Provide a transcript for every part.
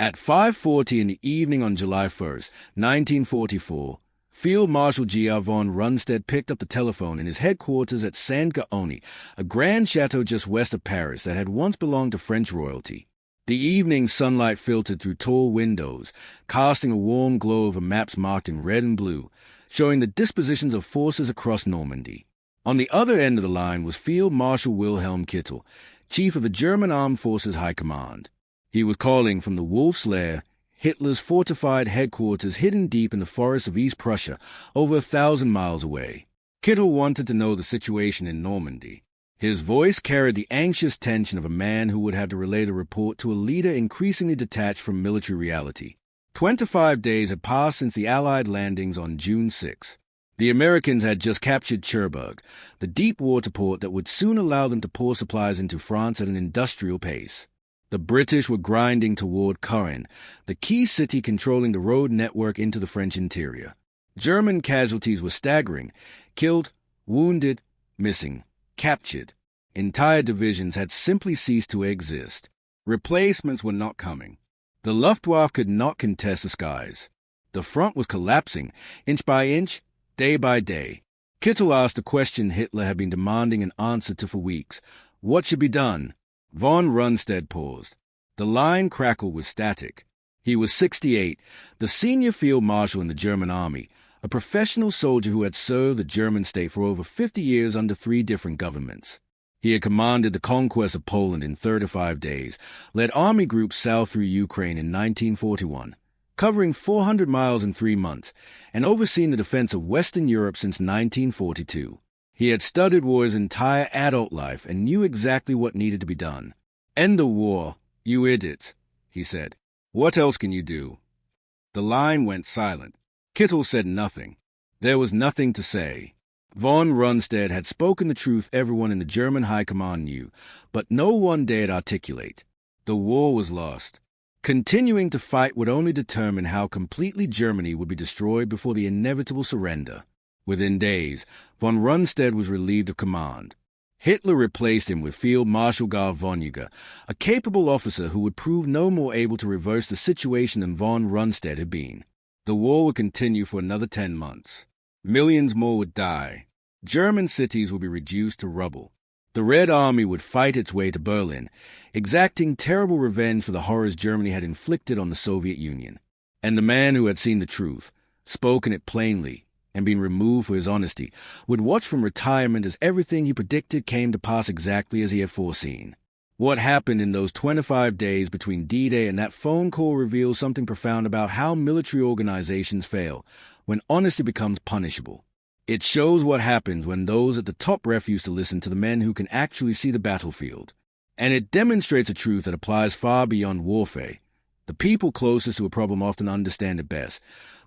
At 5:40 in the evening on July 1st, 1944, Field Marshal Gerd von Rundstedt picked up the telephone in his headquarters at Saint-Gaoni, a grand chateau just west of Paris that had once belonged to French royalty. The evening sunlight filtered through tall windows, casting a warm glow over maps marked in red and blue, showing the dispositions of forces across Normandy. On the other end of the line was Field Marshal Wilhelm Kittel, chief of the German Armed Forces High Command. He was calling from the Wolf's Lair, Hitler's fortified headquarters hidden deep in the forests of East Prussia, over 1,000 miles away. Kittel wanted to know the situation in Normandy. His voice carried the anxious tension of a man who would have to relay a report to a leader increasingly detached from military reality. 25 days had passed since the Allied landings on June 6. The Americans had just captured Cherbourg, the deep water port that would soon allow them to pour supplies into France at an industrial pace. The British were grinding toward Caen, the key city controlling the road network into the French interior. German casualties were staggering: killed, wounded, missing, captured. Entire divisions had simply ceased to exist. Replacements were not coming. The Luftwaffe could not contest the skies. The front was collapsing, inch by inch, day by day. Kittel asked the question Hitler had been demanding an answer to for weeks: what should be done? Von Rundstedt paused. The line crackled with static. He was 68, the senior field marshal in the German army, a professional soldier who had served the German state for over 50 years under 3 different governments. He had commanded the conquest of Poland in 35 days, led army groups south through Ukraine in 1941, covering 400 miles in 3 months, and overseen the defense of Western Europe since 1942. He had studied war his entire adult life and knew exactly what needed to be done. "End the war, you idiots," he said. "What else can you do?" The line went silent. Kittel said nothing. There was nothing to say. Von Rundstedt had spoken the truth everyone in the German High Command knew, but no one dared articulate. The war was lost. Continuing to fight would only determine how completely Germany would be destroyed before the inevitable surrender. Within days, von Rundstedt was relieved of command. Hitler replaced him with Field Marshal Gerd von Rundstedt, a capable officer who would prove no more able to reverse the situation than von Rundstedt had been. The war would continue for another 10 months. Millions more would die. German cities would be reduced to rubble. The Red Army would fight its way to Berlin, exacting terrible revenge for the horrors Germany had inflicted on the Soviet Union. And the man who had seen the truth, spoken it plainly, and been removed for his honesty, would watch from retirement as everything he predicted came to pass exactly as he had foreseen. What happened in those 25 days between D-Day and that phone call reveals something profound about how military organizations fail when honesty becomes punishable. It shows what happens when those at the top refuse to listen to the men who can actually see the battlefield. And it demonstrates a truth that applies far beyond warfare. The people closest to a problem often understand it best,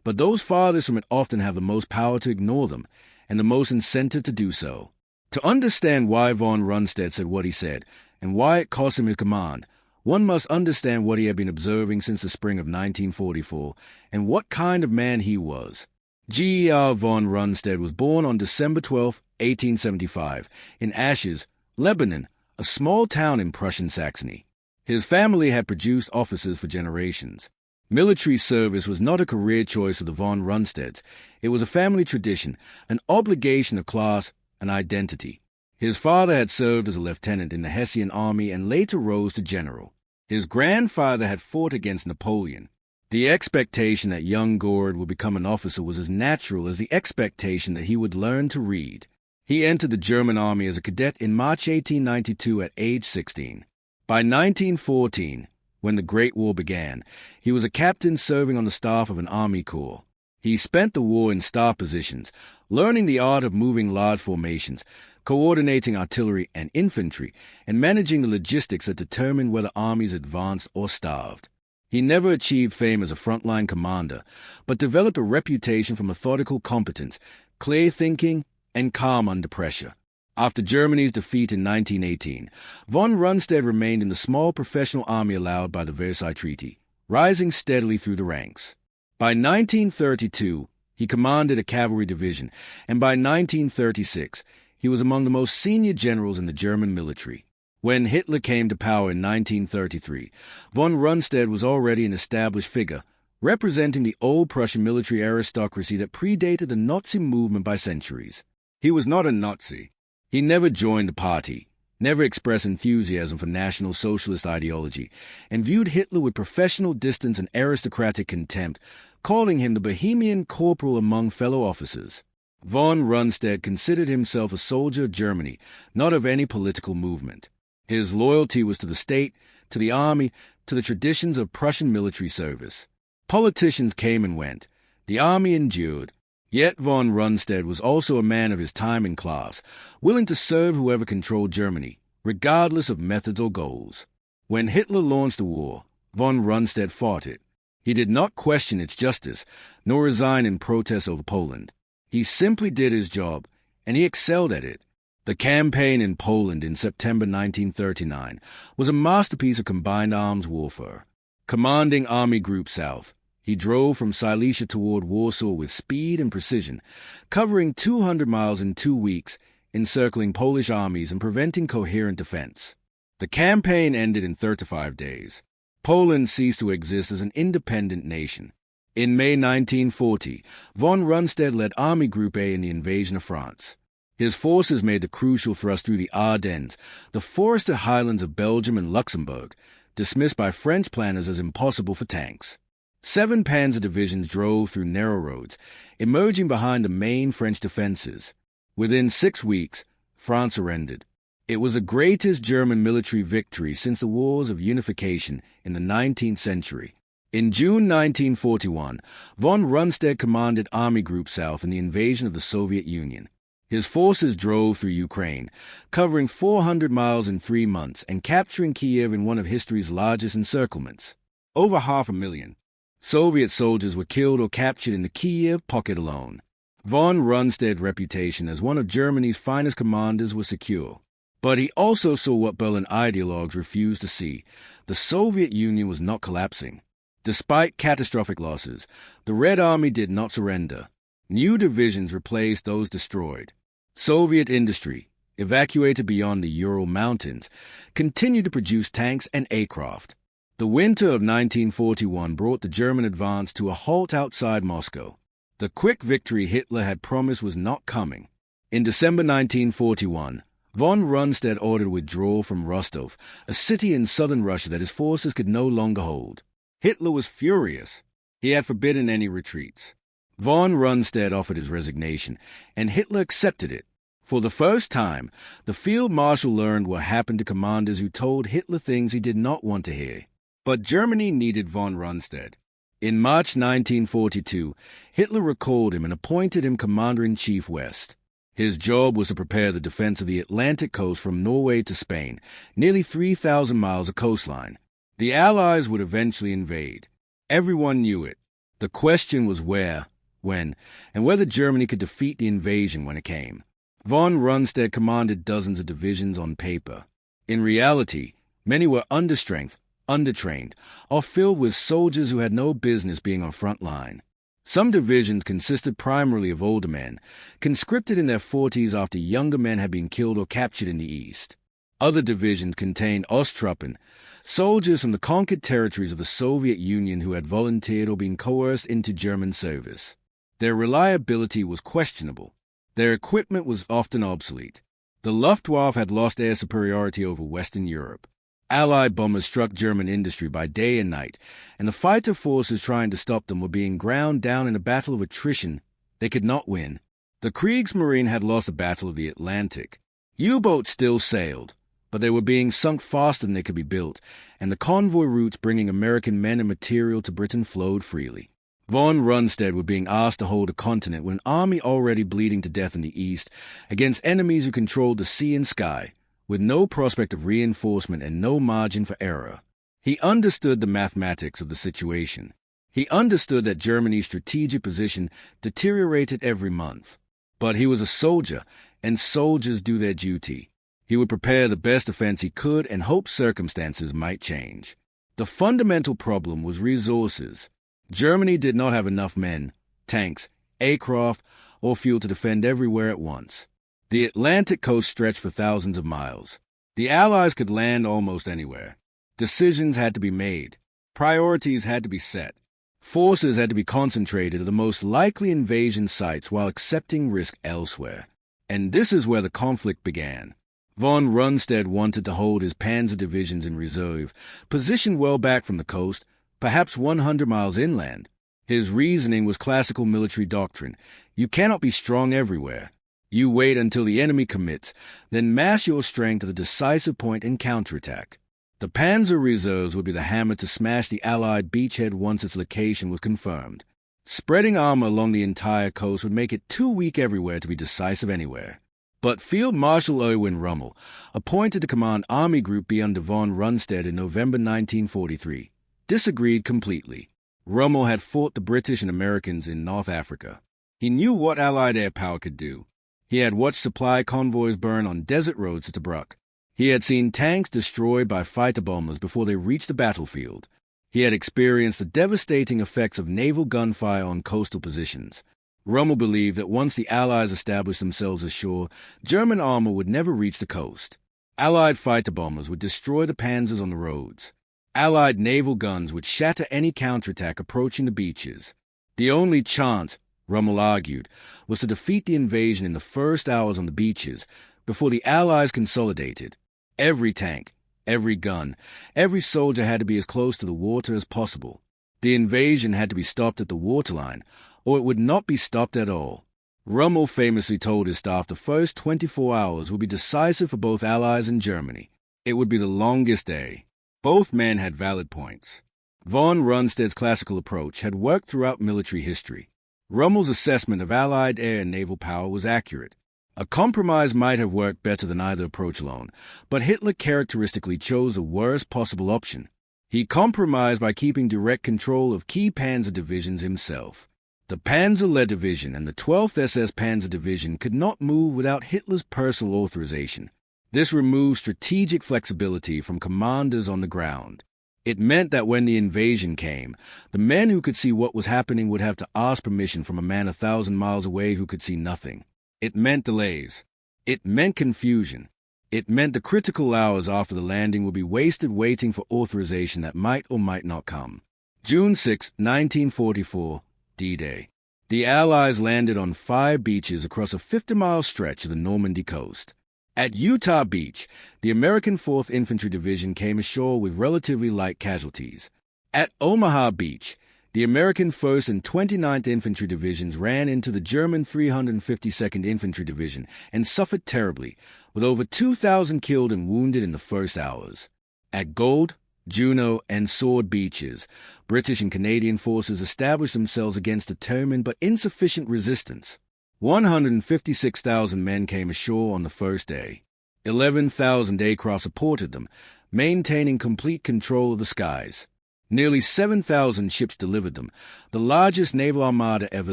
but those farthest from it often have the most power to ignore them, and the most incentive to do so. To understand why von Rundstedt said what he said, and why it cost him his command, one must understand what he had been observing since the spring of 1944, and what kind of man he was. Gerd von Rundstedt was born on December 12, 1875, in Asches, Lebanon, a small town in Prussian Saxony. His family had produced officers for generations. Military service was not a career choice of the von Rundstedts. It was a family tradition, an obligation of class, an identity. His father had served as a lieutenant in the Hessian army and later rose to general. His grandfather had fought against Napoleon. The expectation that young Gerd would become an officer was as natural as the expectation that he would learn to read. He entered the German army as a cadet in March 1892 at age 16. By 1914, when the Great War began, he was a captain serving on the staff of an army corps. He spent the war in staff positions, learning the art of moving large formations, coordinating artillery and infantry, and managing the logistics that determined whether armies advanced or starved. He never achieved fame as a frontline commander, but developed a reputation for methodical competence, clear thinking, and calm under pressure. After Germany's defeat in 1918, von Rundstedt remained in the small professional army allowed by the Versailles Treaty, rising steadily through the ranks. By 1932, he commanded a cavalry division, and by 1936, he was among the most senior generals in the German military. When Hitler came to power in 1933, von Rundstedt was already an established figure, representing the old Prussian military aristocracy that predated the Nazi movement by centuries. He was not a Nazi. He never joined the party, never expressed enthusiasm for National Socialist ideology, and viewed Hitler with professional distance and aristocratic contempt, calling him the Bohemian corporal among fellow officers. Von Rundstedt considered himself a soldier of Germany, not of any political movement. His loyalty was to the state, to the army, to the traditions of Prussian military service. Politicians came and went. The army endured. Yet von Rundstedt was also a man of his time and class, willing to serve whoever controlled Germany, regardless of methods or goals. When Hitler launched the war, von Rundstedt fought it. He did not question its justice, nor resign in protest over Poland. He simply did his job, and he excelled at it. The campaign in Poland in September 1939 was a masterpiece of combined arms warfare. Commanding Army Group South, he drove from Silesia toward Warsaw with speed and precision, covering 200 miles in 2 weeks, encircling Polish armies and preventing coherent defense. The campaign ended in 35 days. Poland ceased to exist as an independent nation. In May 1940, von Rundstedt led Army Group A in the invasion of France. His forces made the crucial thrust through the Ardennes, the forested highlands of Belgium and Luxembourg, dismissed by French planners as impossible for tanks. 7 panzer divisions drove through narrow roads, emerging behind the main French defenses. Within 6 weeks, France surrendered. It was the greatest German military victory since the wars of unification in the 19th century. In June 1941, von Rundstedt commanded Army Group South in the invasion of the Soviet Union. His forces drove through Ukraine, covering 400 miles in 3 months and capturing Kiev in one of history's largest encirclements. Over 500,000 Soviet soldiers were killed or captured in the Kiev pocket alone. Von Rundstedt's reputation as one of Germany's finest commanders was secure. But he also saw what Berlin ideologues refused to see. The Soviet Union was not collapsing. Despite catastrophic losses, the Red Army did not surrender. New divisions replaced those destroyed. Soviet industry, evacuated beyond the Ural Mountains, continued to produce tanks and aircraft. The winter of 1941 brought the German advance to a halt outside Moscow. The quick victory Hitler had promised was not coming. In December 1941, von Rundstedt ordered withdrawal from Rostov, a city in southern Russia that his forces could no longer hold. Hitler was furious. He had forbidden any retreats. Von Rundstedt offered his resignation, and Hitler accepted it. For the first time, the field marshal learned what happened to commanders who told Hitler things he did not want to hear. But Germany needed von Rundstedt. In March 1942, Hitler recalled him and appointed him Commander-in-Chief West. His job was to prepare the defense of the Atlantic coast from Norway to Spain, nearly 3,000 miles of coastline. The Allies would eventually invade. Everyone knew it. The question was where, when, and whether Germany could defeat the invasion when it came. Von Rundstedt commanded dozens of divisions on paper. In reality, many were understrength, undertrained, or filled with soldiers who had no business being on front line. Some divisions consisted primarily of older men, conscripted in their 40s after younger men had been killed or captured in the East. Other divisions contained Osttruppen, soldiers from the conquered territories of the Soviet Union who had volunteered or been coerced into German service. Their reliability was questionable. Their equipment was often obsolete. The Luftwaffe had lost air superiority over Western Europe. Allied bombers struck German industry by day and night, and the fighter forces trying to stop them were being ground down in a battle of attrition they could not win. The Kriegsmarine had lost the Battle of the Atlantic. U-boats still sailed, but they were being sunk faster than they could be built, and the convoy routes bringing American men and material to Britain flowed freely. Von Rundstedt were being asked to hold a continent with an army already bleeding to death in the east against enemies who controlled the sea and sky, with no prospect of reinforcement and no margin for error. He understood the mathematics of the situation. He understood that Germany's strategic position deteriorated every month. But he was a soldier, and soldiers do their duty. He would prepare the best defense he could and hope circumstances might change. The fundamental problem was resources. Germany did not have enough men, tanks, aircraft, or fuel to defend everywhere at once. The Atlantic coast stretched for thousands of miles. The Allies could land almost anywhere. Decisions had to be made. Priorities had to be set. Forces had to be concentrated at the most likely invasion sites while accepting risk elsewhere. And this is where the conflict began. Von Rundstedt wanted to hold his panzer divisions in reserve, positioned well back from the coast, perhaps 100 miles inland. His reasoning was classical military doctrine. You cannot be strong everywhere. You wait until the enemy commits, then mass your strength at the decisive point and counterattack. The panzer reserves would be the hammer to smash the Allied beachhead once its location was confirmed. Spreading armor along the entire coast would make it too weak everywhere to be decisive anywhere. But Field Marshal Erwin Rommel, appointed to command Army Group B under von Rundstedt in November 1943, disagreed completely. Rommel had fought the British and Americans in North Africa. He knew what Allied air power could do. He had watched supply convoys burn on desert roads to Tobruk. He had seen tanks destroyed by fighter bombers before they reached the battlefield. He had experienced the devastating effects of naval gunfire on coastal positions. Rommel believed that once the Allies established themselves ashore, German armor would never reach the coast. Allied fighter bombers would destroy the panzers on the roads. Allied naval guns would shatter any counterattack approaching the beaches. The only chance, Rommel argued, was to defeat the invasion in the first hours on the beaches before the Allies consolidated. Every tank, every gun, every soldier had to be as close to the water as possible. The invasion had to be stopped at the waterline, or it would not be stopped at all. Rommel famously told his staff the first 24 hours would be decisive for both Allies and Germany. It would be the longest day. Both men had valid points. Von Rundstedt's classical approach had worked throughout military history. Rommel's assessment of Allied air and naval power was accurate. A compromise might have worked better than either approach alone, but Hitler characteristically chose the worst possible option. He compromised by keeping direct control of key panzer divisions himself. The Panzer-led division and the 12th SS Panzer Division could not move without Hitler's personal authorization. This removed strategic flexibility from commanders on the ground. It meant that when the invasion came, the men who could see what was happening would have to ask permission from a man 1,000 miles away who could see nothing. It meant delays. It meant confusion. It meant the critical hours after the landing would be wasted waiting for authorization that might or might not come. June 6, 1944, D-Day. The Allies landed on 5 beaches across a 50-mile stretch of the Normandy coast. At Utah Beach, the American 4th Infantry Division came ashore with relatively light casualties. At Omaha Beach, the American 1st and 29th Infantry Divisions ran into the German 352nd Infantry Division and suffered terribly, with over 2,000 killed and wounded in the first hours. At Gold, Juno, and Sword Beaches, British and Canadian forces established themselves against determined but insufficient resistance. 156,000 men came ashore on the first day. 11,000 aircraft supported them, maintaining complete control of the skies. Nearly 7,000 ships delivered them, the largest naval armada ever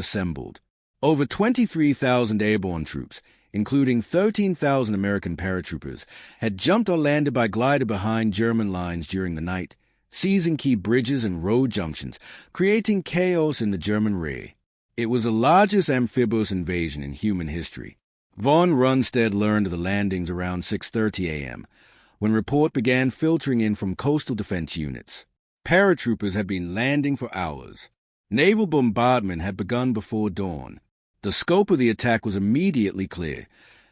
assembled. Over 23,000 airborne troops, including 13,000 American paratroopers, had jumped or landed by glider behind German lines during the night, seizing key bridges and road junctions, creating chaos in the German rear. It was the largest amphibious invasion in human history. Von Rundstedt learned of the landings around 6:30 a.m., when report began filtering in from coastal defense units. Paratroopers had been landing for hours. Naval bombardment had begun before dawn. The scope of the attack was immediately clear.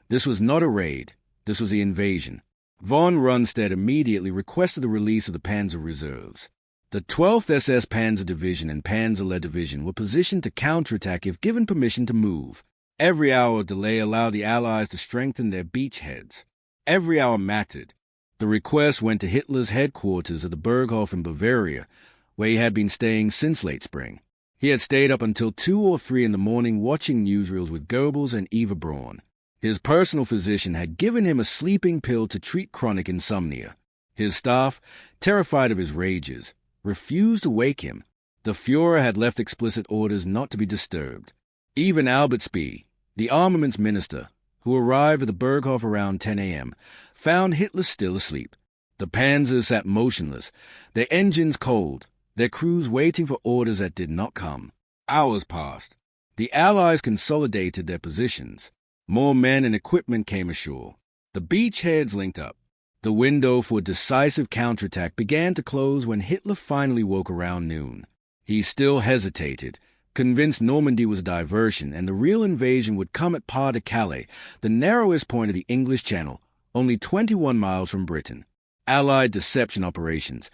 This was not a raid. This was the invasion. Von Rundstedt immediately requested the release of the Panzer reserves. The 12th SS Panzer Division and Panzer-led Division were positioned to counterattack if given permission to move. Every hour of delay allowed the Allies to strengthen their beachheads. Every hour mattered. The request went to Hitler's headquarters at the Berghof in Bavaria, where he had been staying since late spring. He had stayed up until 2 or 3 in the morning watching newsreels with Goebbels and Eva Braun. His personal physician had given him a sleeping pill to treat chronic insomnia. His staff, terrified of his rages, refused to wake him. The Fuhrer had left explicit orders not to be disturbed. Even Albert Speer, the armaments minister, who arrived at the Berghof around 10 a.m., found Hitler still asleep. The panzers sat motionless, their engines cold, their crews waiting for orders that did not come. Hours passed. The Allies consolidated their positions. More men and equipment came ashore. The beachheads linked up. The window for a decisive counterattack began to close when Hitler finally woke around noon. He still hesitated, convinced Normandy was a diversion and the real invasion would come at Pas de Calais, the narrowest point of the English Channel, only 21 miles from Britain. Allied deception operations,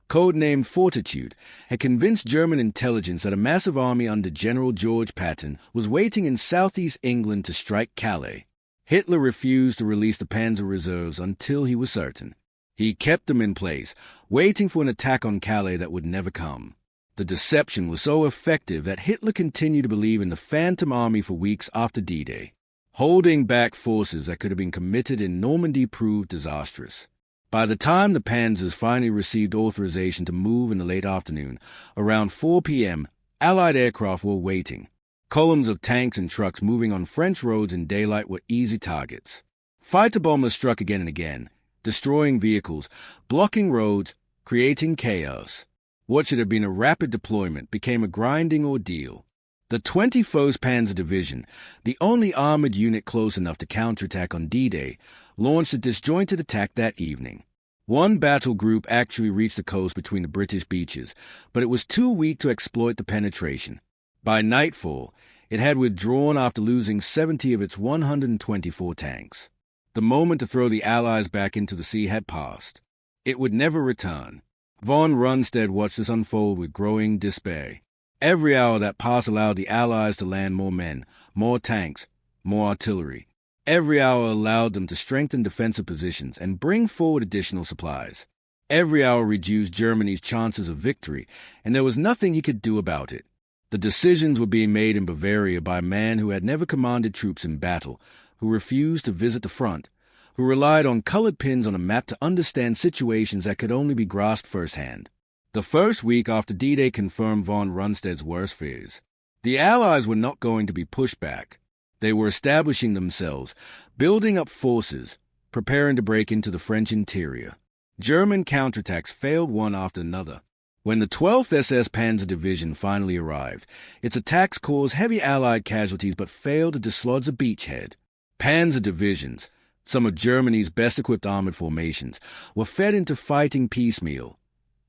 codenamed Fortitude, had convinced German intelligence that a massive army under General George Patton was waiting in southeast England to strike Calais. Hitler refused to release the Panzer reserves until he was certain. He kept them in place, waiting for an attack on Calais that would never come. The deception was so effective that Hitler continued to believe in the Phantom Army for weeks after D-Day. Holding back forces that could have been committed in Normandy proved disastrous. By the time the Panzers finally received authorization to move in the late afternoon, around 4 p.m., Allied aircraft were waiting. Columns of tanks and trucks moving on French roads in daylight were easy targets. Fighter bombers struck again and again, destroying vehicles, blocking roads, creating chaos. What should have been a rapid deployment became a grinding ordeal. The 21st Panzer Division, the only armored unit close enough to counterattack on D-Day, launched a disjointed attack that evening. One battle group actually reached the coast between the British beaches, but it was too weak to exploit the penetration. By nightfall, it had withdrawn after losing 70 of its 124 tanks. The moment to throw the Allies back into the sea had passed. It would never return. Von Rundstedt watched this unfold with growing despair. Every hour that passed allowed the Allies to land more men, more tanks, more artillery. Every hour allowed them to strengthen defensive positions and bring forward additional supplies. Every hour reduced Germany's chances of victory, and there was nothing he could do about it. The decisions were being made in Bavaria by a man who had never commanded troops in battle, who refused to visit the front, who relied on colored pins on a map to understand situations that could only be grasped firsthand. The first week after D-Day confirmed von Rundstedt's worst fears. The Allies were not going to be pushed back. They were establishing themselves, building up forces, preparing to break into the French interior. German counterattacks failed one after another. When the 12th SS Panzer Division finally arrived, its attacks caused heavy Allied casualties but failed to dislodge a beachhead. Panzer divisions, some of Germany's best-equipped armored formations, were fed into fighting piecemeal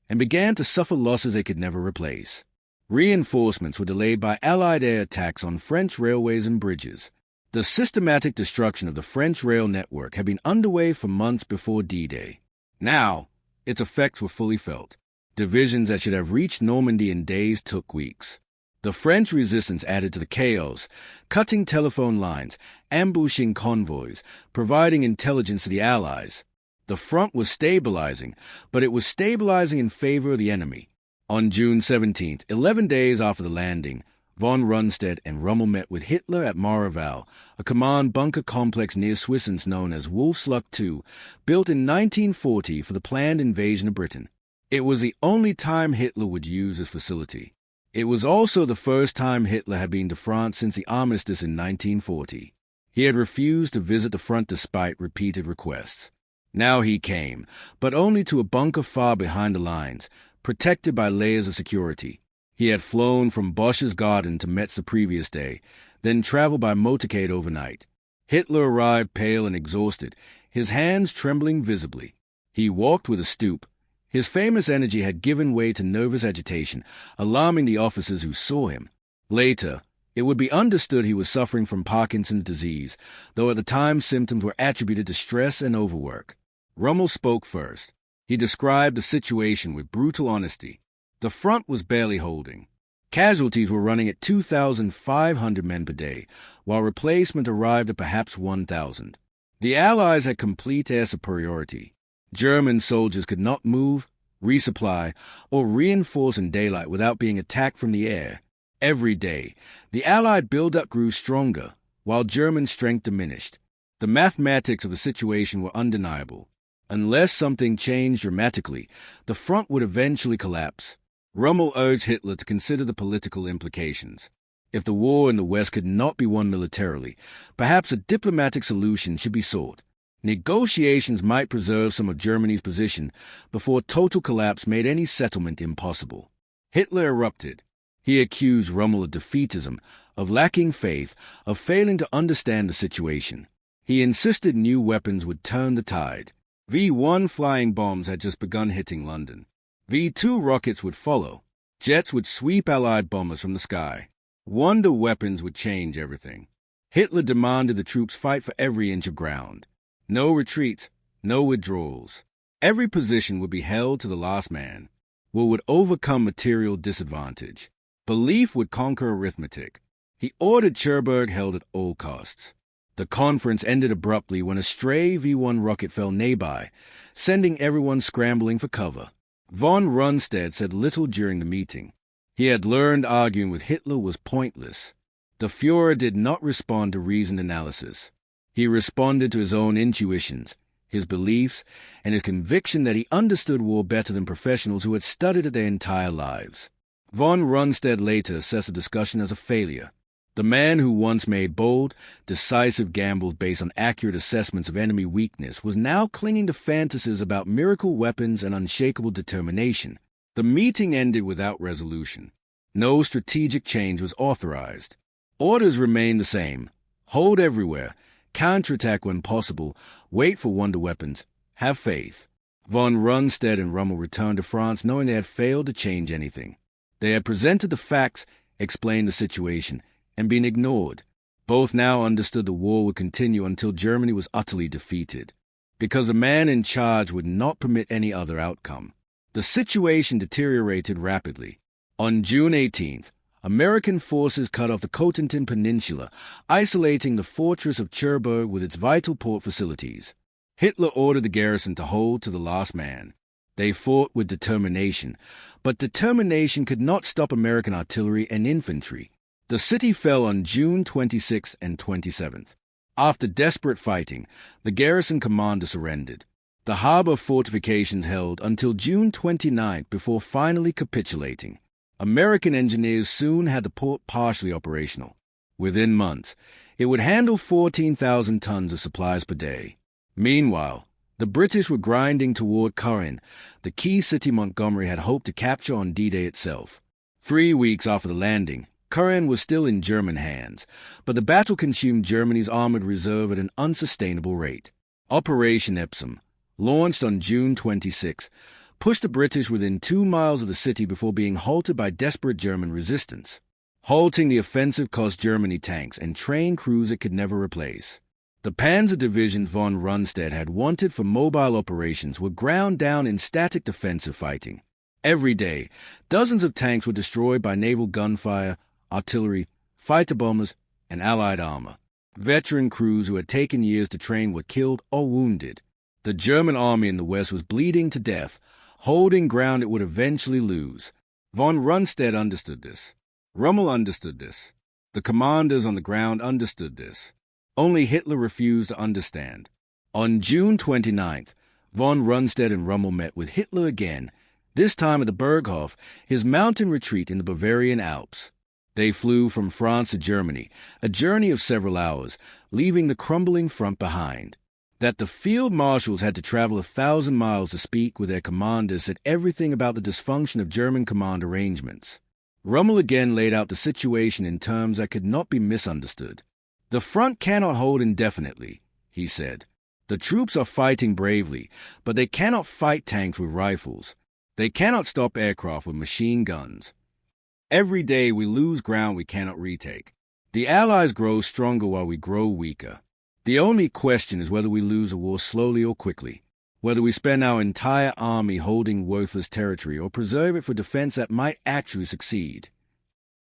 and began to suffer losses they could never replace. Reinforcements were delayed by Allied air attacks on French railways and bridges. The systematic destruction of the French rail network had been underway for months before D-Day. Now, its effects were fully felt. Divisions that should have reached Normandy in days took weeks. The French resistance added to the chaos, cutting telephone lines, ambushing convoys, providing intelligence to the Allies. The front was stabilizing, but it was stabilizing in favor of the enemy. On June 17th, 11 days after the landing, von Rundstedt and Rommel met with Hitler at Maraval, a command bunker complex near Swissens known as Wolfsluck II, built in 1940 for the planned invasion of Britain. It was the only time Hitler would use this facility. It was also the first time Hitler had been to France since the armistice in 1940. He had refused to visit the front despite repeated requests. Now he came, but only to a bunker far behind the lines, protected by layers of security. He had flown from Bosch's garden to Metz the previous day, then traveled by motorcade overnight. Hitler arrived pale and exhausted, his hands trembling visibly. He walked with a stoop. His famous energy had given way to nervous agitation, alarming the officers who saw him. Later, it would be understood he was suffering from Parkinson's disease, though at the time symptoms were attributed to stress and overwork. Rommel spoke first. He described the situation with brutal honesty. The front was barely holding. Casualties were running at 2,500 men per day, while replacement arrived at perhaps 1,000. The Allies had complete air superiority. German soldiers could not move, resupply, or reinforce in daylight without being attacked from the air. Every day, the Allied buildup grew stronger, while German strength diminished. The mathematics of the situation were undeniable. Unless something changed dramatically, the front would eventually collapse. Rommel urged Hitler to consider the political implications. If the war in the West could not be won militarily, perhaps a diplomatic solution should be sought. Negotiations might preserve some of Germany's position before total collapse made any settlement impossible. Hitler erupted. He accused Rommel of defeatism, of lacking faith, of failing to understand the situation. He insisted new weapons would turn the tide. V-1 flying bombs had just begun hitting London. V-2 rockets would follow. Jets would sweep Allied bombers from the sky. Wonder weapons would change everything. Hitler demanded the troops fight for every inch of ground. No retreats, no withdrawals. Every position would be held to the last man. War would overcome material disadvantage. Belief would conquer arithmetic. He ordered Cherbourg held at all costs. The conference ended abruptly when a stray V-1 rocket fell nearby, sending everyone scrambling for cover. Von Rundstedt said little during the meeting. He had learned arguing with Hitler was pointless. The Führer did not respond to reasoned analysis. He responded to his own intuitions, his beliefs, and his conviction that he understood war better than professionals who had studied it their entire lives. Von Rundstedt later assessed the discussion as a failure. The man who once made bold, decisive gambles based on accurate assessments of enemy weakness was now clinging to fantasies about miracle weapons and unshakable determination. The meeting ended without resolution. No strategic change was authorized. Orders remained the same. Hold everywhere. Counterattack when possible. Wait for wonder weapons. Have faith. Von Rundstedt and Rommel returned to France knowing they had failed to change anything. They had presented the facts, explained the situation, and been ignored. Both now understood the war would continue until Germany was utterly defeated, because the man in charge would not permit any other outcome. The situation deteriorated rapidly. On June 18th, American forces cut off the Cotentin Peninsula, isolating the fortress of Cherbourg with its vital port facilities. Hitler ordered the garrison to hold to the last man. They fought with determination, but determination could not stop American artillery and infantry. The city fell on June 26th and 27th. After desperate fighting, the garrison commander surrendered. The harbor fortifications held until June 29th before finally capitulating. American engineers soon had the port partially operational. Within months, it would handle 14,000 tons of supplies per day. Meanwhile, the British were grinding toward Corinth, the key city Montgomery had hoped to capture on D-Day itself. 3 weeks after the landing, Corinth was still in German hands, but the battle consumed Germany's armored reserve at an unsustainable rate. Operation Epsom, launched on June 26, pushed the British within 2 miles of the city before being halted by desperate German resistance. Halting the offensive cost Germany tanks and trained crews it could never replace. The panzer divisions von Rundstedt had wanted for mobile operations were ground down in static defensive fighting. Every day, dozens of tanks were destroyed by naval gunfire, artillery, fighter bombers, and Allied armor. Veteran crews who had taken years to train were killed or wounded. The German army in the West was bleeding to death, holding ground it would eventually lose. Von Rundstedt understood this. Rommel understood this. The commanders on the ground understood this. Only Hitler refused to understand. On June 29th, von Rundstedt and Rommel met with Hitler again, this time at the Berghof, his mountain retreat in the Bavarian Alps. They flew from France to Germany, a journey of several hours, leaving the crumbling front behind. That the field marshals had to travel 1,000 miles to speak with their commanders said everything about the dysfunction of German command arrangements. Rommel again laid out the situation in terms that could not be misunderstood. The front cannot hold indefinitely, he said. The troops are fighting bravely, but they cannot fight tanks with rifles. They cannot stop aircraft with machine guns. Every day we lose ground we cannot retake. The Allies grow stronger while we grow weaker. The only question is whether we lose a war slowly or quickly, whether we spend our entire army holding worthless territory or preserve it for defense that might actually succeed.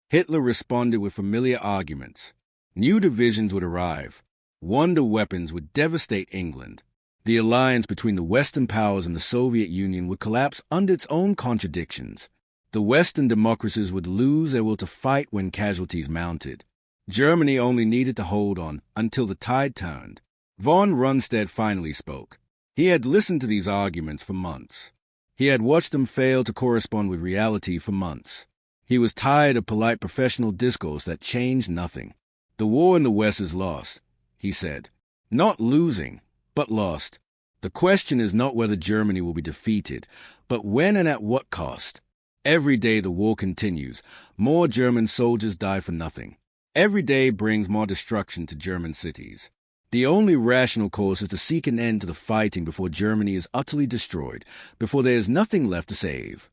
Hitler responded with familiar arguments. New divisions would arrive. Wonder weapons would devastate England. The alliance between the Western powers and the Soviet Union would collapse under its own contradictions. The Western democracies would lose their will to fight when casualties mounted. Germany only needed to hold on until the tide turned. Von Rundstedt finally spoke. He had listened to these arguments for months. He had watched them fail to correspond with reality for months. He was tired of polite professional discourse that changed nothing. The war in the West is lost, he said. Not losing, but lost. The question is not whether Germany will be defeated, but when and at what cost. Every day the war continues. More German soldiers die for nothing. Every day brings more destruction to German cities. The only rational course is to seek an end to the fighting before Germany is utterly destroyed, before there is nothing left to save.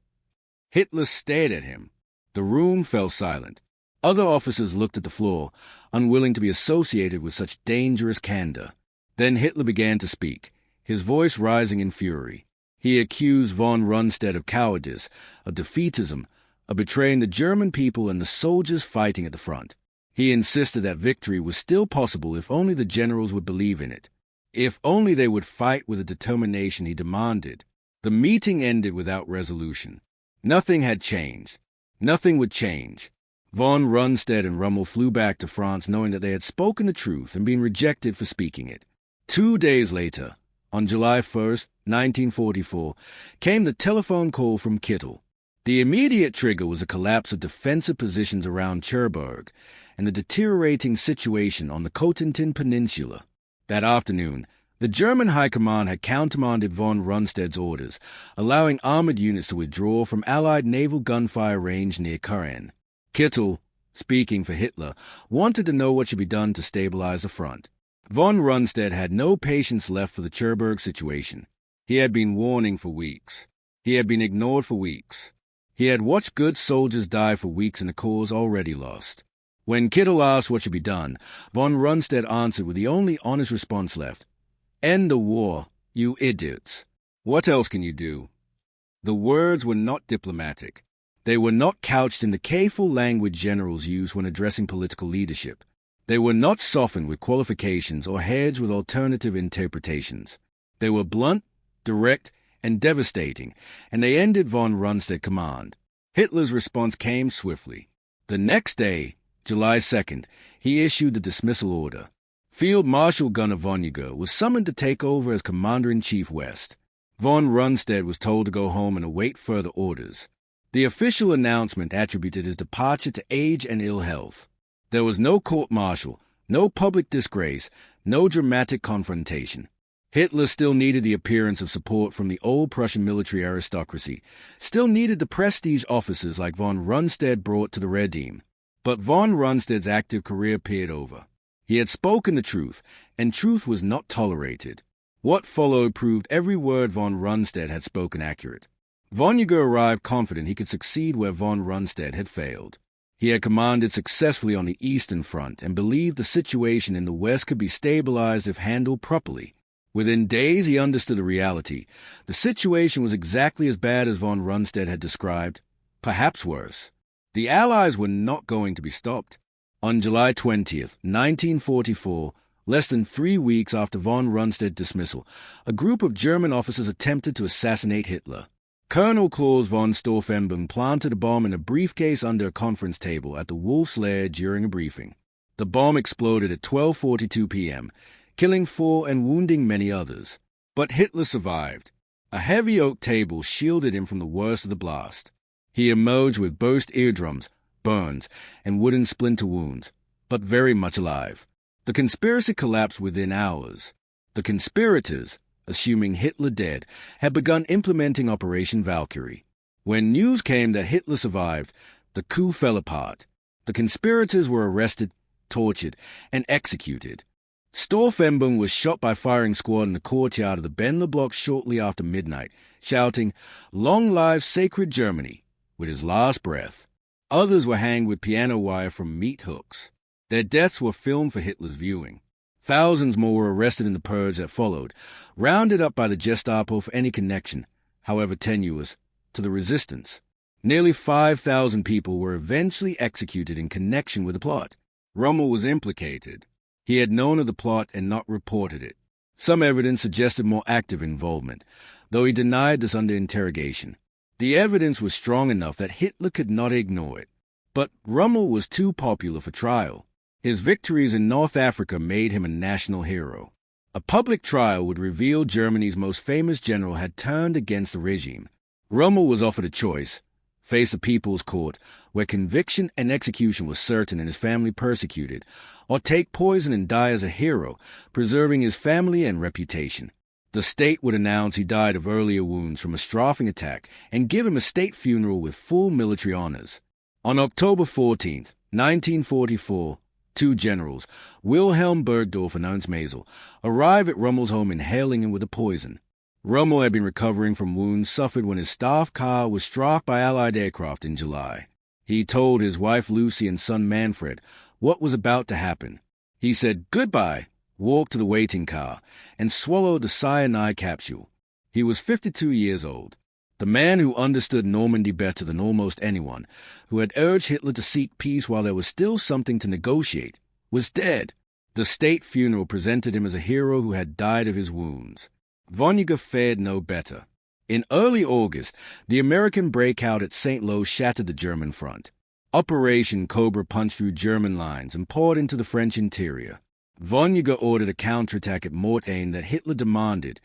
Hitler stared at him. The room fell silent. Other officers looked at the floor, unwilling to be associated with such dangerous candor. Then Hitler began to speak, his voice rising in fury. He accused von Rundstedt of cowardice, of defeatism, of betraying the German people and the soldiers fighting at the front. He insisted that victory was still possible if only the generals would believe in it, if only they would fight with the determination he demanded. The meeting ended without resolution. Nothing had changed. Nothing would change. Von Rundstedt and Rommel flew back to France knowing that they had spoken the truth and been rejected for speaking it. 2 days later, on July 1st, 1944, came the telephone call from Kittel. The immediate trigger was a collapse of defensive positions around Cherbourg and the deteriorating situation on the Cotentin Peninsula. That afternoon, the German High Command had countermanded von Rundstedt's orders, allowing armored units to withdraw from Allied naval gunfire range near Caen. Kittel, speaking for Hitler, wanted to know what should be done to stabilize the front. Von Rundstedt had no patience left for the Cherbourg situation. He had been warning for weeks. He had been ignored for weeks. He had watched good soldiers die for weeks in a cause already lost. When Kittel asked what should be done, von Rundstedt answered with the only honest response left: "End the war, you idiots. What else can you do?" The words were not diplomatic. They were not couched in the careful language generals use when addressing political leadership. They were not softened with qualifications or hedged with alternative interpretations. They were blunt, direct, and devastating, and they ended von Rundstedt's command. Hitler's response came swiftly. The next day, July 2nd, he issued the dismissal order. Field Marshal Gerd von Rundstedt was summoned to take over as Commander-in-Chief West. Von Rundstedt was told to go home and await further orders. The official announcement attributed his departure to age and ill health. There was no court-martial, no public disgrace, no dramatic confrontation. Hitler still needed the appearance of support from the old Prussian military aristocracy, still needed the prestige officers like von Rundstedt brought to the regime. But von Rundstedt's active career appeared over. He had spoken the truth, and truth was not tolerated. What followed proved every word von Rundstedt had spoken accurate. Von Rundstedt arrived confident he could succeed where von Rundstedt had failed. He had commanded successfully on the Eastern Front and believed the situation in the West could be stabilized if handled properly. Within days he understood the reality. The situation was exactly as bad as von Rundstedt had described, perhaps worse. The Allies were not going to be stopped. On July 20th, 1944, less than 3 weeks after von Rundstedt's dismissal, a group of German officers attempted to assassinate Hitler. Colonel Klaus von Stauffenberg planted a bomb in a briefcase under a conference table at the Wolf's Lair during a briefing. The bomb exploded at 12:42 p.m., killing 4 and wounding many others. But Hitler survived. A heavy oak table shielded him from the worst of the blast. He emerged with burst eardrums, burns, and wooden splinter wounds, but very much alive. The conspiracy collapsed within hours. The conspirators, assuming Hitler dead, had begun implementing Operation Valkyrie. When news came that Hitler survived, the coup fell apart. The conspirators were arrested, tortured, and executed. Stauffenberg was shot by firing squad in the courtyard of the Bendler block shortly after midnight, shouting, "Long live sacred Germany," with his last breath. Others were hanged with piano wire from meat hooks. Their deaths were filmed for Hitler's viewing. Thousands more were arrested in the purge that followed, rounded up by the Gestapo for any connection, however tenuous, to the resistance. Nearly 5,000 people were eventually executed in connection with the plot. Rommel was implicated. He had known of the plot and not reported it. Some evidence suggested more active involvement, though he denied this under interrogation. The evidence was strong enough that Hitler could not ignore it. But Rommel was too popular for trial. His victories in North Africa made him a national hero. A public trial would reveal Germany's most famous general had turned against the regime. Rommel was offered a choice: face the People's Court, where conviction and execution was certain and his family persecuted, or take poison and die as a hero, preserving his family and reputation. The state would announce he died of earlier wounds from a strafing attack and give him a state funeral with full military honors. On October 14, 1944, Two generals, Wilhelm Burgdorf and Ernst Mazel, arrive at Rommel's home inhaling him with a poison. Rommel had been recovering from wounds suffered when his staff car was struck by Allied aircraft in July. He told his wife Lucy and son Manfred what was about to happen. He said goodbye, walked to the waiting car, and swallowed the cyanide capsule. He was 52 years old. The man who understood Normandy better than almost anyone, who had urged Hitler to seek peace while there was still something to negotiate, was dead. The state funeral presented him as a hero who had died of his wounds. Von Rundstedt fared no better. In early August, the American breakout at St. Lo shattered the German front. Operation Cobra punched through German lines and poured into the French interior. Von Rundstedt ordered a counterattack at Mortain that Hitler demanded,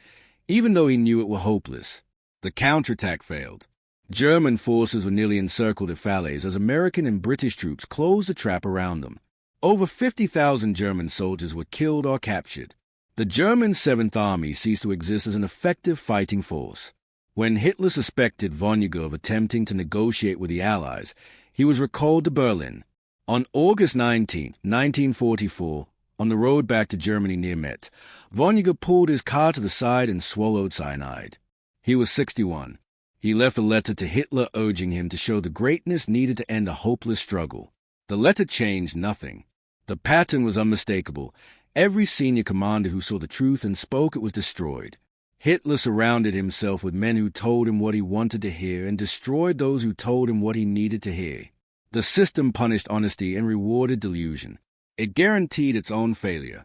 even though he knew it were hopeless. The counterattack failed. German forces were nearly encircled at Falaise as American and British troops closed the trap around them. Over 50,000 German soldiers were killed or captured. The German 7th Army ceased to exist as an effective fighting force. When Hitler suspected von Rundstedt of attempting to negotiate with the Allies, he was recalled to Berlin. On August 19, 1944, on the road back to Germany near Metz, von Rundstedt pulled his car to the side and swallowed cyanide. He was 61. He left a letter to Hitler urging him to show the greatness needed to end a hopeless struggle. The letter changed nothing. The pattern was unmistakable. Every senior commander who saw the truth and spoke it was destroyed. Hitler surrounded himself with men who told him what he wanted to hear and destroyed those who told him what he needed to hear. The system punished honesty and rewarded delusion. It guaranteed its own failure.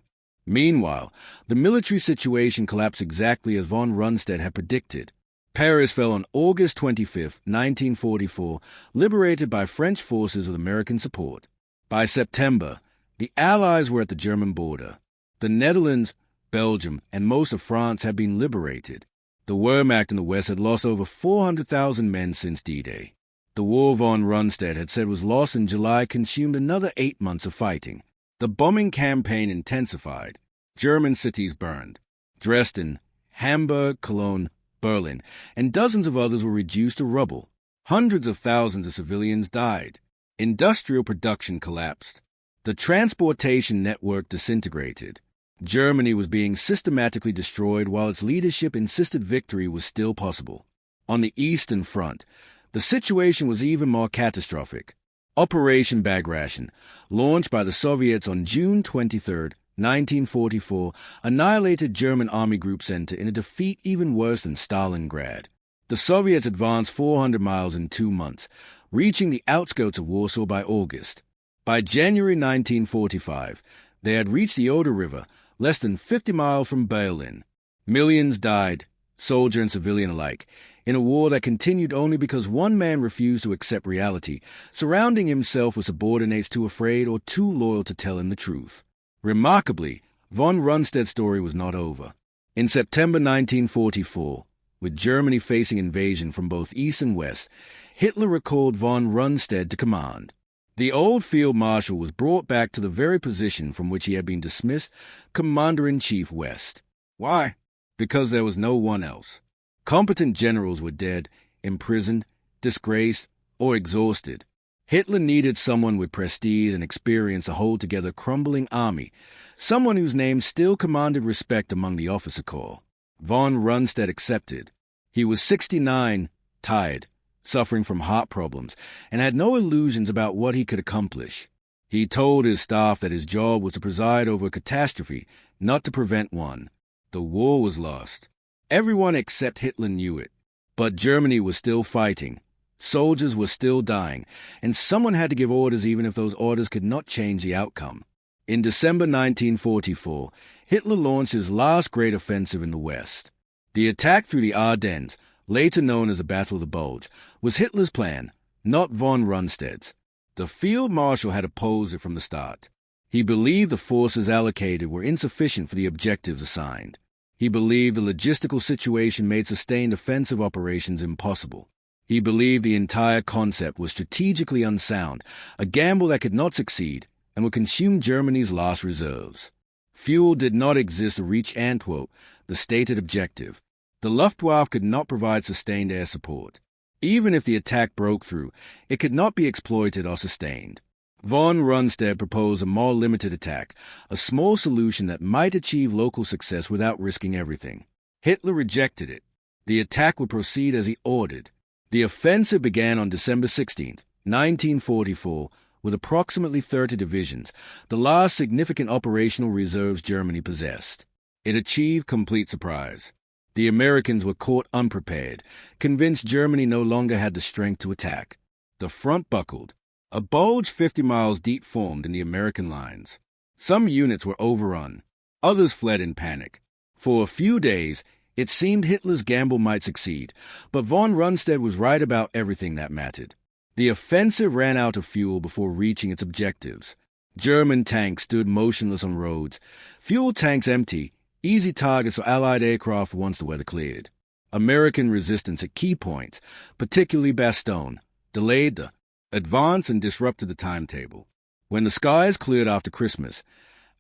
Meanwhile, the military situation collapsed exactly as von Rundstedt had predicted. Paris fell on August 25, 1944, liberated by French forces with American support. By September, the Allies were at the German border. The Netherlands, Belgium, and most of France had been liberated. The Wehrmacht in the West had lost over 400,000 men since D-Day. The war von Rundstedt had said was lost in July consumed another 8 months of fighting. The bombing campaign intensified. German cities burned. Dresden, Hamburg, Cologne, Berlin, and dozens of others were reduced to rubble. Hundreds of thousands of civilians died. Industrial production collapsed. The transportation network disintegrated. Germany was being systematically destroyed while its leadership insisted victory was still possible. On the Eastern Front, the situation was even more catastrophic. Operation Bag Ration, launched by the Soviets on June 23, 1944, annihilated German Army Group Center in a defeat even worse than Stalingrad. The Soviets advanced 400 miles in 2 months, reaching the outskirts of Warsaw by August. By January 1945, they had reached the Oder River, less than 50 miles from Berlin. Millions died, soldier and civilian alike, in a war that continued only because one man refused to accept reality, surrounding himself with subordinates too afraid or too loyal to tell him the truth. Remarkably, von Rundstedt's story was not over. In September 1944, with Germany facing invasion from both east and west, Hitler recalled von Rundstedt to command. The old field marshal was brought back to the very position from which he had been dismissed, Commander-in-Chief West. Why? Because there was no one else. Competent generals were dead, imprisoned, disgraced, or exhausted. Hitler needed someone with prestige and experience to hold together a crumbling army, someone whose name still commanded respect among the officer corps. Von Rundstedt accepted. He was 69, tired, suffering from heart problems, and had no illusions about what he could accomplish. He told his staff that his job was to preside over a catastrophe, not to prevent one. The war was lost. Everyone except Hitler knew it. But Germany was still fighting. Soldiers were still dying, and someone had to give orders even if those orders could not change the outcome. In December 1944, Hitler launched his last great offensive in the West. The attack through the Ardennes, later known as the Battle of the Bulge, was Hitler's plan, not von Rundstedt's. The field marshal had opposed it from the start. He believed the forces allocated were insufficient for the objectives assigned. He believed the logistical situation made sustained offensive operations impossible. He believed the entire concept was strategically unsound, a gamble that could not succeed and would consume Germany's last reserves. Fuel did not exist to reach Antwerp, the stated objective. The Luftwaffe could not provide sustained air support. Even if the attack broke through, it could not be exploited or sustained. Von Rundstedt proposed a more limited attack, a small solution that might achieve local success without risking everything. Hitler rejected it. The attack would proceed as he ordered. The offensive began on December 16, 1944, with approximately 30 divisions, the last significant operational reserves Germany possessed. It achieved complete surprise. The Americans were caught unprepared, convinced Germany no longer had the strength to attack. The front buckled. A bulge 50 miles deep formed in the American lines. Some units were overrun. Others fled in panic. For a few days, it seemed Hitler's gamble might succeed, but von Rundstedt was right about everything that mattered. The offensive ran out of fuel before reaching its objectives. German tanks stood motionless on roads, fuel tanks empty, easy targets for Allied aircraft once the weather cleared. American resistance at key points, particularly Bastogne, delayed the advance and disrupted the timetable. When the skies cleared after Christmas,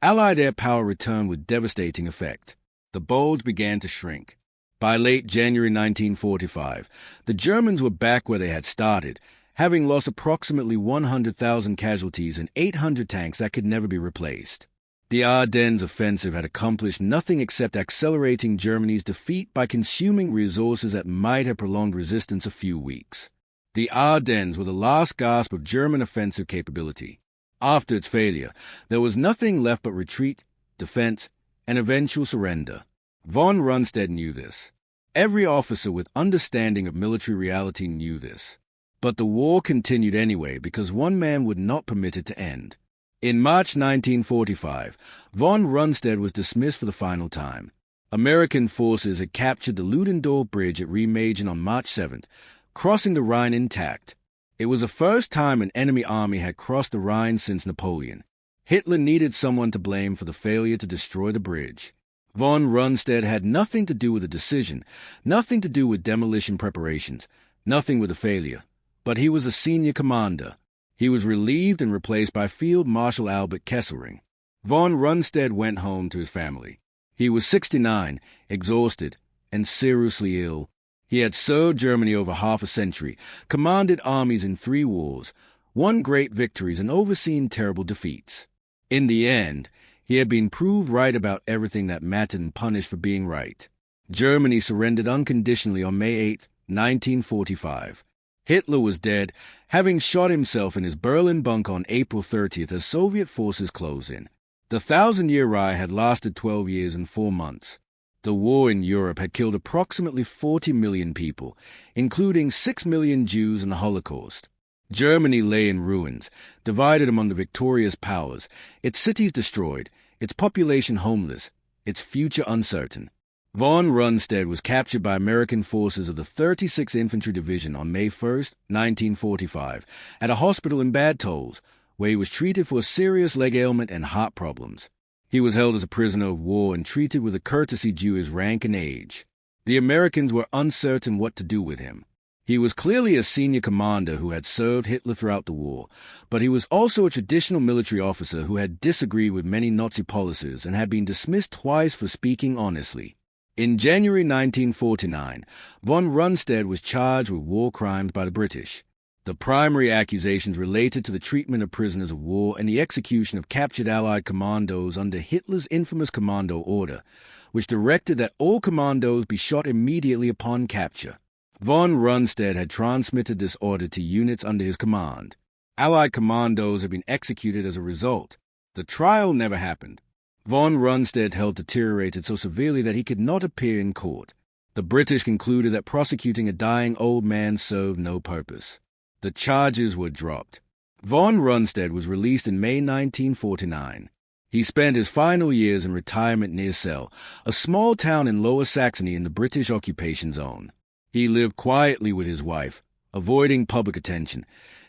Allied air power returned with devastating effect. The bulge began to shrink. By late January 1945, the Germans were back where they had started, having lost approximately 100,000 casualties and 800 tanks that could never be replaced. The Ardennes offensive had accomplished nothing except accelerating Germany's defeat by consuming resources that might have prolonged resistance a few weeks. The Ardennes were the last gasp of German offensive capability. After its failure, there was nothing left but retreat, defense, and eventual surrender. Von Rundstedt knew this. Every officer with understanding of military reality knew this. But the war continued anyway because one man would not permit it to end. In March 1945, von Rundstedt was dismissed for the final time. American forces had captured the Ludendorff Bridge at Remagen on March 7th, crossing the Rhine intact. It was the first time an enemy army had crossed the Rhine since Napoleon. Hitler needed someone to blame for the failure to destroy the bridge. Von Rundstedt had nothing to do with the decision, nothing to do with demolition preparations, nothing with the failure. But he was a senior commander. He was relieved and replaced by Field Marshal Albert Kesselring. Von Rundstedt went home to his family. He was 69, exhausted, and seriously ill. He had served Germany over half a century, commanded armies in 3 wars, won great victories, and overseen terrible defeats. In the end, he had been proved right about everything that mattered and punished for being right. Germany surrendered unconditionally on May 8, 1945. Hitler was dead, having shot himself in his Berlin bunker on April 30th as Soviet forces closed in. The Thousand-Year Reich had lasted 12 years and 4 months. The war in Europe had killed approximately 40 million people, including 6 million Jews in the Holocaust. Germany lay in ruins, divided among the victorious powers, its cities destroyed, its population homeless, its future uncertain. Von Rundstedt was captured by American forces of the 36th Infantry Division on May 1, 1945, at a hospital in Bad Tolz, where he was treated for a serious leg ailment and heart problems. He was held as a prisoner of war and treated with the courtesy due his rank and age. The Americans were uncertain what to do with him. He was clearly a senior commander who had served Hitler throughout the war, but he was also a traditional military officer who had disagreed with many Nazi policies and had been dismissed twice for speaking honestly. In January 1949, von Rundstedt was charged with war crimes by the British. The primary accusations related to the treatment of prisoners of war and the execution of captured Allied commandos under Hitler's infamous Commando Order, which directed that all commandos be shot immediately upon capture. Von Rundstedt had transmitted this order to units under his command. Allied commandos had been executed as a result. The trial never happened. Von Rundstedt's health deteriorated so severely that he could not appear in court. The British concluded that prosecuting a dying old man served no purpose. The charges were dropped. Von Rundstedt was released in May 1949. He spent his final years in retirement near Celle, a small town in Lower Saxony in the British occupation zone. He lived quietly with his wife, avoiding public attention,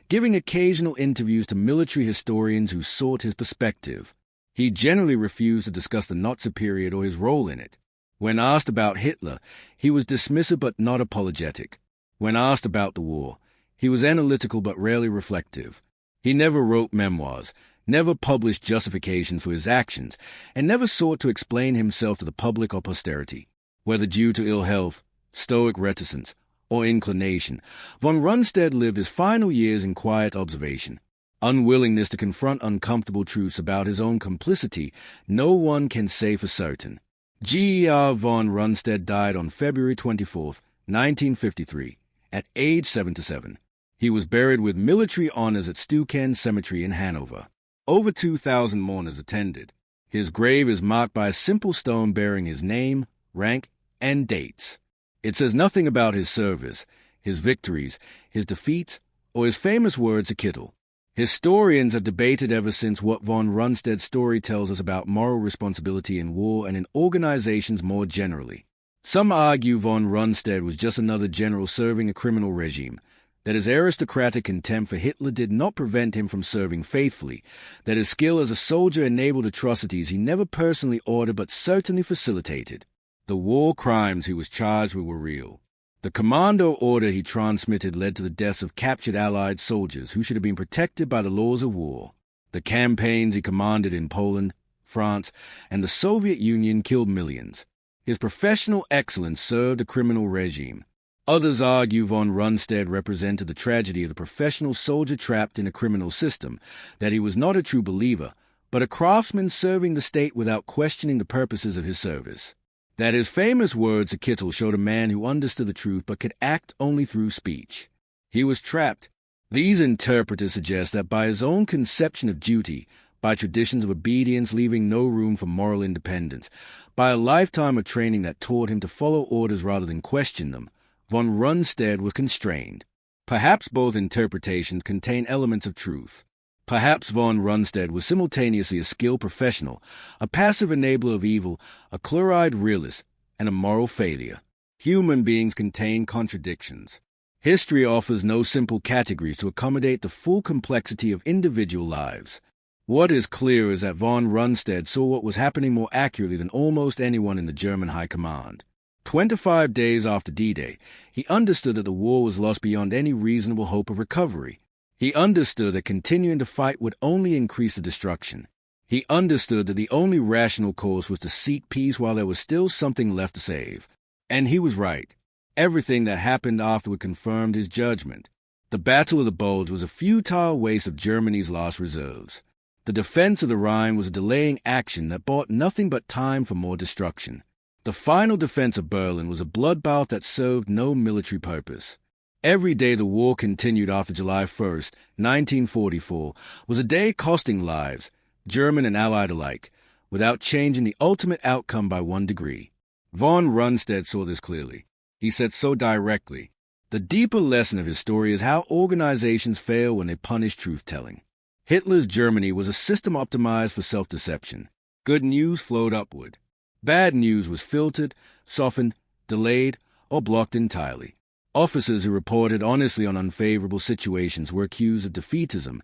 giving occasional interviews to military historians who sought his perspective. He generally refused to discuss the Nazi period or his role in it. When asked about Hitler, he was dismissive but not apologetic. When asked about the war, he was analytical but rarely reflective. He never wrote memoirs, never published justifications for his actions, and never sought to explain himself to the public or posterity. Whether due to ill health, stoic reticence, or inclination, von Rundstedt lived his final years in quiet observation. unwillingness to confront uncomfortable truths about his own complicity, no one can say for certain. Gerd von Rundstedt died on February 24, 1953, at age 77. He was buried with military honors at Stucken Cemetery in Hanover. Over 2,000 mourners attended. His grave is marked by a simple stone bearing his name, rank, and dates. It says nothing about his service, his victories, his defeats, or his famous words to Kittel. Historians have debated ever since what von Rundstedt's story tells us about moral responsibility in war and in organizations more generally. Some argue von Rundstedt was just another general serving a criminal regime, that his aristocratic contempt for Hitler did not prevent him from serving faithfully, that his skill as a soldier enabled atrocities he never personally ordered but certainly facilitated. The war crimes he was charged with were real. The commando order he transmitted led to the deaths of captured Allied soldiers who should have been protected by the laws of war. The campaigns he commanded in Poland, France, and the Soviet Union killed millions. His professional excellence served a criminal regime. Others argue von Rundstedt represented the tragedy of the professional soldier trapped in a criminal system, that he was not a true believer, but a craftsman serving the state without questioning the purposes of his service. That his famous words to Kittel showed a man who understood the truth but could act only through speech. He was trapped. These interpreters suggest that by his own conception of duty, by traditions of obedience leaving no room for moral independence, by a lifetime of training that taught him to follow orders rather than question them, von Rundstedt was constrained. Perhaps both interpretations contain elements of truth. Perhaps von Rundstedt was simultaneously a skilled professional, a passive enabler of evil, a clear-eyed realist, and a moral failure. Human beings contain contradictions. History offers no simple categories to accommodate the full complexity of individual lives. What is clear is that von Rundstedt saw what was happening more accurately than almost anyone in the German High Command. 25 days after D-Day, he understood that the war was lost beyond any reasonable hope of recovery. He understood that continuing to fight would only increase the destruction. He understood that the only rational course was to seek peace while there was still something left to save. And he was right. Everything that happened afterward confirmed his judgment. The Battle of the Bulge was a futile waste of Germany's last reserves. The defense of the Rhine was a delaying action that bought nothing but time for more destruction. The final defense of Berlin was a bloodbath that served no military purpose. Every day the war continued after July 1st, 1944, was a day costing lives, German and Allied alike, without changing the ultimate outcome by 1 degree. Von Rundstedt saw this clearly. He said so directly. The deeper lesson of his story is how organizations fail when they punish truth-telling. Hitler's Germany was a system optimized for self-deception. Good news flowed upward. Bad news was filtered, softened, delayed, or blocked entirely. Officers who reported honestly on unfavorable situations were accused of defeatism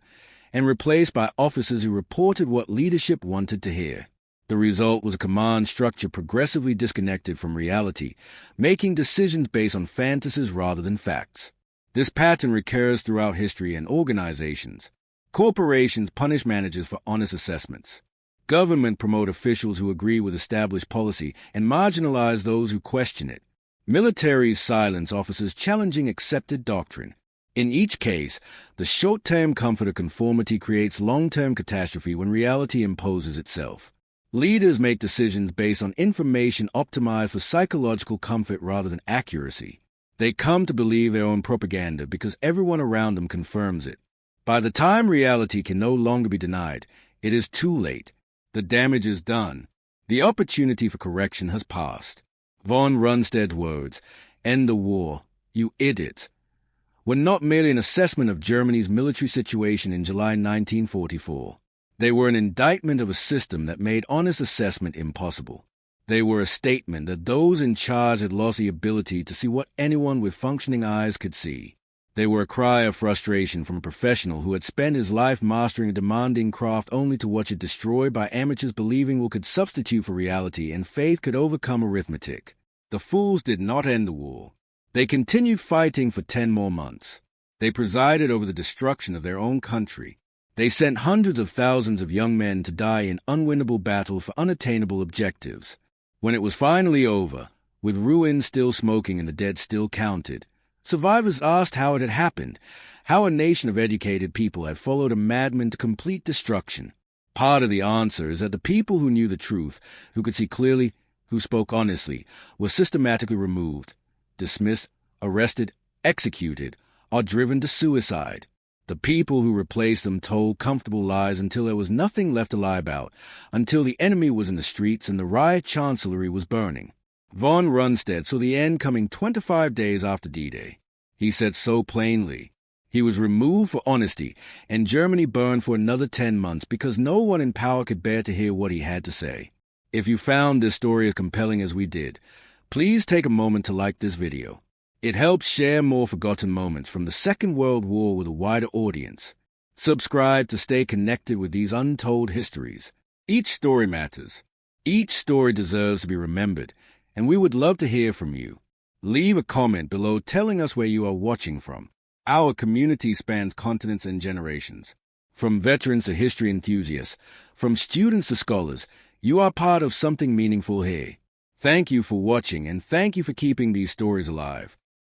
and replaced by officers who reported what leadership wanted to hear. The result was a command structure progressively disconnected from reality, making decisions based on fantasies rather than facts. This pattern recurs throughout history and organizations. Corporations punish managers for honest assessments. Government promote officials who agree with established policy and marginalize those who question it. Militaries silence officers challenging accepted doctrine. In each case, the short-term comfort of conformity creates long-term catastrophe when reality imposes itself. Leaders make decisions based on information optimized for psychological comfort rather than accuracy. They come to believe their own propaganda because everyone around them confirms it. By the time reality can no longer be denied, it is too late. The damage is done. The opportunity for correction has passed. Von Rundstedt's words, "End the war, you idiots," were not merely an assessment of Germany's military situation in July 1944. They were an indictment of a system that made honest assessment impossible. They were a statement that those in charge had lost the ability to see what anyone with functioning eyes could see. They were a cry of frustration from a professional who had spent his life mastering a demanding craft only to watch it destroyed by amateurs believing what could substitute for reality and faith could overcome arithmetic. The fools did not end the war. They continued fighting for 10 more months. They presided over the destruction of their own country. They sent hundreds of thousands of young men to die in unwinnable battles for unattainable objectives. When it was finally over, with ruins still smoking and the dead still counted, Survivors asked how it had happened, how a nation of educated people had followed a madman to complete destruction. Part of the answer is that the people who knew the truth, who could see clearly, who spoke honestly, were systematically removed, dismissed, arrested, executed, or driven to suicide. The people who replaced them told comfortable lies until there was nothing left to lie about, until the enemy was in the streets and the riot chancellery was burning. Von Rundstedt saw the end coming 25 days after D-Day. He said so plainly. He was removed for honesty, and Germany burned for another 10 months because no one in power could bear to hear what he had to say. If you found this story as compelling as we did, please take a moment to like this video. It helps share more forgotten moments from the Second World War with a wider audience. Subscribe to stay connected with these untold histories. Each story matters. Each story deserves to be remembered, and we would love to hear from you. Leave a comment below telling us where you are watching from. Our community spans continents and generations. From veterans to history enthusiasts, from students to scholars, you are part of something meaningful here. Thank you for watching, and thank you for keeping these stories alive.